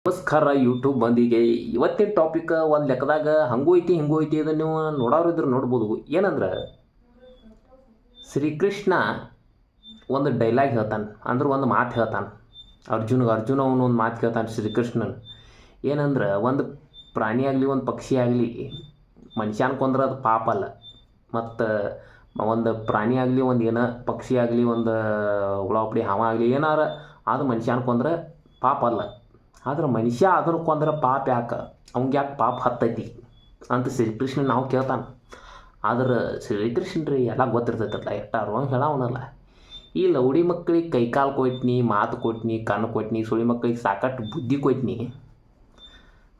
ನಮಸ್ಕಾರ ಯೂಟ್ಯೂಬ್ ಮಂದಿಗೆ. ಇವತ್ತಿನ ಟಾಪಿಕ್ ಒಂದು ಲೆಕ್ಕದಾಗ ಹಂಗೂ ಐತಿ ಹಿಂಗೂ ಐತಿ. ಇದನ್ನು ನೀವು ನೋಡೋರು ಇದ್ರೆ ನೋಡ್ಬೋದು. ಏನಂದ್ರೆ ಶ್ರೀಕೃಷ್ಣ ಒಂದು ಡೈಲಾಗ್ ಹೇಳ್ತಾನೆ, ಅಂದ್ರೆ ಒಂದು ಮಾತು ಹೇಳ್ತಾನೆ ಅರ್ಜುನ ಅವನು ಒಂದು ಮಾತು ಹೇಳ್ತಾನೆ ಶ್ರೀಕೃಷ್ಣನ್. ಏನಂದ್ರೆ ಒಂದು ಪ್ರಾಣಿ ಆಗಲಿ ಒಂದು ಪಕ್ಷಿ ಆಗಲಿ ಮನುಷ್ಯನ ಕೊಂದ್ರೆ ಅದು ಪಾಪ ಅಲ್ಲ. ಮತ್ತು ಒಂದು ಪ್ರಾಣಿ ಆಗಲಿ ಒಂದು ಏನೋ ಪಕ್ಷಿ ಆಗಲಿ ಒಂದು ಹುಳಾಪಡಿ ಹಾವ ಆಗಲಿ ಏನಾರ ಅದು ಮನುಷ್ಯನ ಕೊಂದ್ರೆ ಪಾಪ ಅಲ್ಲ. ಆದ್ರೆ ಮನುಷ್ಯ ಅದನ್ನು ಕೊಂದ್ರೆ ಪಾಪ ಯಾಕೆ, ಅವ್ಗೆ ಯಾಕೆ ಪಾಪ ಹತ್ತೈತಿ ಅಂತ ಶ್ರೀಕೃಷ್ಣ ನಾವು ಕೇಳ್ತಾನೆ. ಆದ್ರೆ ಶ್ರೀಕೃಷ್ಣ ರೀ ಎಲ್ಲ ಗೊತ್ತಿರ್ತೈತಲ್ಲ, ಎಷ್ಟಾರು ಹಂಗೆ ಹೇಳವನಲ್ಲ. ಈ ಲೌಡಿ ಮಕ್ಕಳಿಗೆ ಕೈಕಾಲು ಕೊಟ್ನಿ, ಮಾತು ಕೊಟ್ನಿ, ಕಣ್ಣು ಕೊಟ್ನಿ, ಸುಳಿ ಮಕ್ಕಳಿಗೆ ಸಾಕಷ್ಟು ಬುದ್ಧಿ ಕೊಟ್ನಿ.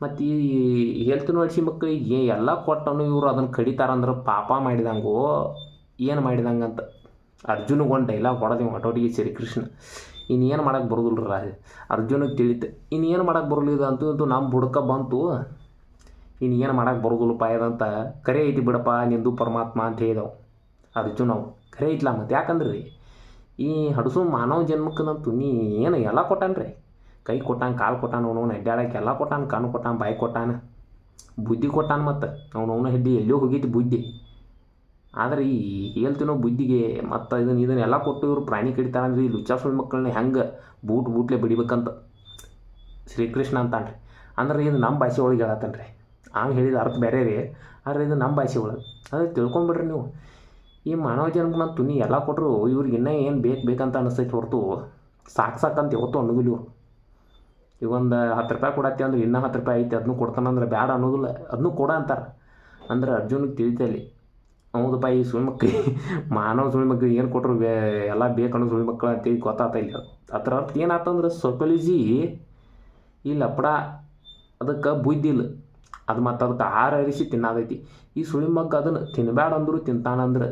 ಮತ್ತು ಈ ಹೆಲ್ತ್ ನೋಡಿಸಿ ಮಕ್ಕಳಿಗೆ ಎಲ್ಲ ಕೊಟ್ಟನು ಇವರು ಅದನ್ನು ಕಡಿತಾರಂದ್ರೆ ಪಾಪ ಮಾಡಿದಂಗೋ ಏನು ಮಾಡಿದಂಗಂತ ಅರ್ಜುನಿಗೆ ಒಂದು ಡೈಲಾಗ್ ಹೊಡೆದಿವ ಆಟೋಟಿಗೆ ಶ್ರೀಕೃಷ್ಣ. ಇನ್ನೇನು ಮಾಡೋಕ್ಕೆ ಬರೋದಿಲ್ಲ ಅರ್ಜುನಿಗೆ ತಿಳಿತು. ಇನ್ನೇನು ಮಾಡೋಕ್ಕೆ ಬರೋದಿಲ್ಲ ಅಂತೂ ನಮ್ಮ ಬುಡಕ ಬಂತು. ಇನ್ನೇನು ಮಾಡೋಕ್ಕೆ ಬರೋದಿಲ್ಲಪ್ಪ ಇದಂತ ಕರೆ ಐತಿ ಬಿಡಪ್ಪ ನಿಂದು ಪರಮಾತ್ಮ ಅಂತ ಹೇಳಿದವು ಅರ್ಜುನ. ಅವು ಕರೆ ಐತ್ಲ ಮತ್ತು ಯಾಕಂದ್ರೆ ರೀ ಈ ಹಡಸು ಮಾನವ ಜನ್ಮಕ್ಕಂತೂ ನೀ ಏನು ಎಲ್ಲ ಕೊಟ್ಟಾನ್ರಿ. ಕೈ ಕೊಟ್ಟಾನ, ಕಾಲು ಕೊಟ್ಟಾನ, ಅವನವನು ಅಡ್ಡಾಡಕ್ಕೆ ಎಲ್ಲ ಕೊಟ್ಟಾನ, ಕಣ್ಣು ಕೊಟ್ಟಾನ, ಬಾಯಿ ಕೊಟ್ಟಾನ, ಬುದ್ಧಿ ಕೊಟ್ಟಾನ. ಮತ್ತು ಅವನವನ ಹೆಡ್ಡಿ ಎಲ್ಲೋ ಹೋಗೈತಿ ಬುದ್ಧಿ. ಆದರೆ ಈ ಹೇಳ್ತೀನೋ ಬುದ್ಧಿಗೆ ಮತ್ತು ಇದನ್ನೆಲ್ಲ ಕೊಟ್ಟು ಇವರು ಪ್ರಾಣಿ ಕಡಿತಾರಂದ್ರೆ ಈ ಲುಚ್ಚಾಸುಳಿ ಮಕ್ಕಳನ್ನ ಹೆಂಗೆ ಬೂಟ್ಲೆ ಬಡಿಬೇಕಂತ ಶ್ರೀಕೃಷ್ಣ ಅಂತಾನೆ. ಅಂದ್ರೆ ಇದು ನಮ್ಮ ಭಾಷೆ ಒಳಗೆ ಹೇಳತ್ತಾನೆ ರೀ. ಹಂಗೆ ಹೇಳಿದ ಅರ್ಥ ಬೇರೆ ರೀ, ಆದರೆ ಇದು ನಮ್ಮ ಭಾಷೆ ಒಳಗೆ. ಅದೇ ತಿಳ್ಕೊಂಬಿಡ್ರಿ ನೀವು. ಈ ಮಾನವ ಜನ್ಮಕ್ಕಂತೂ ನೀ ಎಲ್ಲ ಕೊಟ್ಟರು ಇವ್ರಿಗೆ ಇನ್ನೂ ಏನು ಬೇಕಂತ ಅನ್ನಿಸ್ತೈತೆ ಹೊರತು ಸಾಕಂತ ಯಾವತ್ತೂ ಅನ್ನೋದಿಲ್ಲ ಇವ್ರು. ಈಗ ಒಂದು 10 ರೂಪಾಯಿ ಕೊಡತ್ತೆ ಅಂದ್ರೆ ಇನ್ನೂ 10 ರೂಪಾಯಿ ಐತಿ ಅದನ್ನು ಕೊಡ್ತಾನಂದ್ರೆ ಬ್ಯಾಡ ಅನ್ನೋದಿಲ್ಲ, ಅದನ್ನು ಕೊಡ ಅಂತಾರೆ. ಅಂದ್ರೆ ಅರ್ಜುನಿಗೆ ತಿಳಿತಲ್ಲಿ ಹೌದಪ್ಪ ಈ ಸುಳಿ ಮಕ್ಕಳಿಗೆ ಮಾನವ ಸುಳಿ ಮಕ್ಕಳಿಗೆ ಏನು ಕೊಟ್ಟರು ಎಲ್ಲ ಬೇಕನ್ನೋ ಸುಳಿ ಮಕ್ಕಳು ಅಂತೇಳಿ ಗೊತ್ತಾಗ್ತಾ ಇಲ್ಲ. ಅದ್ರ ಅರ್ಥ ಏನಾಗ್ತಂದ್ರೆ ಸೈಕಾಲಜಿ ಈ ಲಪಡ ಅದಕ್ಕೆ ಬುದ್ಧಿ ಇಲ್ಲ. ಅದು ಮತ್ತು ಅದಕ್ಕೆ ಆಹಾರ ಅರಿಸಿ ತಿನ್ನೋದೈತಿ. ಈ ಸುಳಿ ಮಗ ಅದನ್ನು ತಿನ್ನಬೇಡ ಅಂದರೂ ತಿಂತಾನಂದ್ರೆ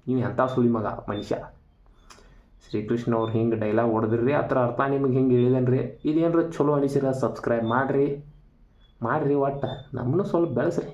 ನೀವು ಎಂಥ ಸುಳಿ ಮಗ ಮನುಷ್ಯ. ಶ್ರೀಕೃಷ್ಣ ಅವ್ರು ಹಿಂಗೆ ಡೈಲಾಗ್ ಹೊಡೆದ್ರಿ, ಆ ಥರ ಅರ್ಥ ನಿಮಗೆ ಹಿಂಗೆ ಹೇಳಿದೇನ್ರಿ. ಇದೇನ್ರ ಚಲೋ ಅನಿಸಿರ ಸಬ್ಸ್ಕ್ರೈಬ್ ಮಾಡಿರಿ ಒಟ್ಟು ನಮ್ಮನ್ನು ಸ್ವಲ್ಪ ಬೆಳೆಸ್ರಿ.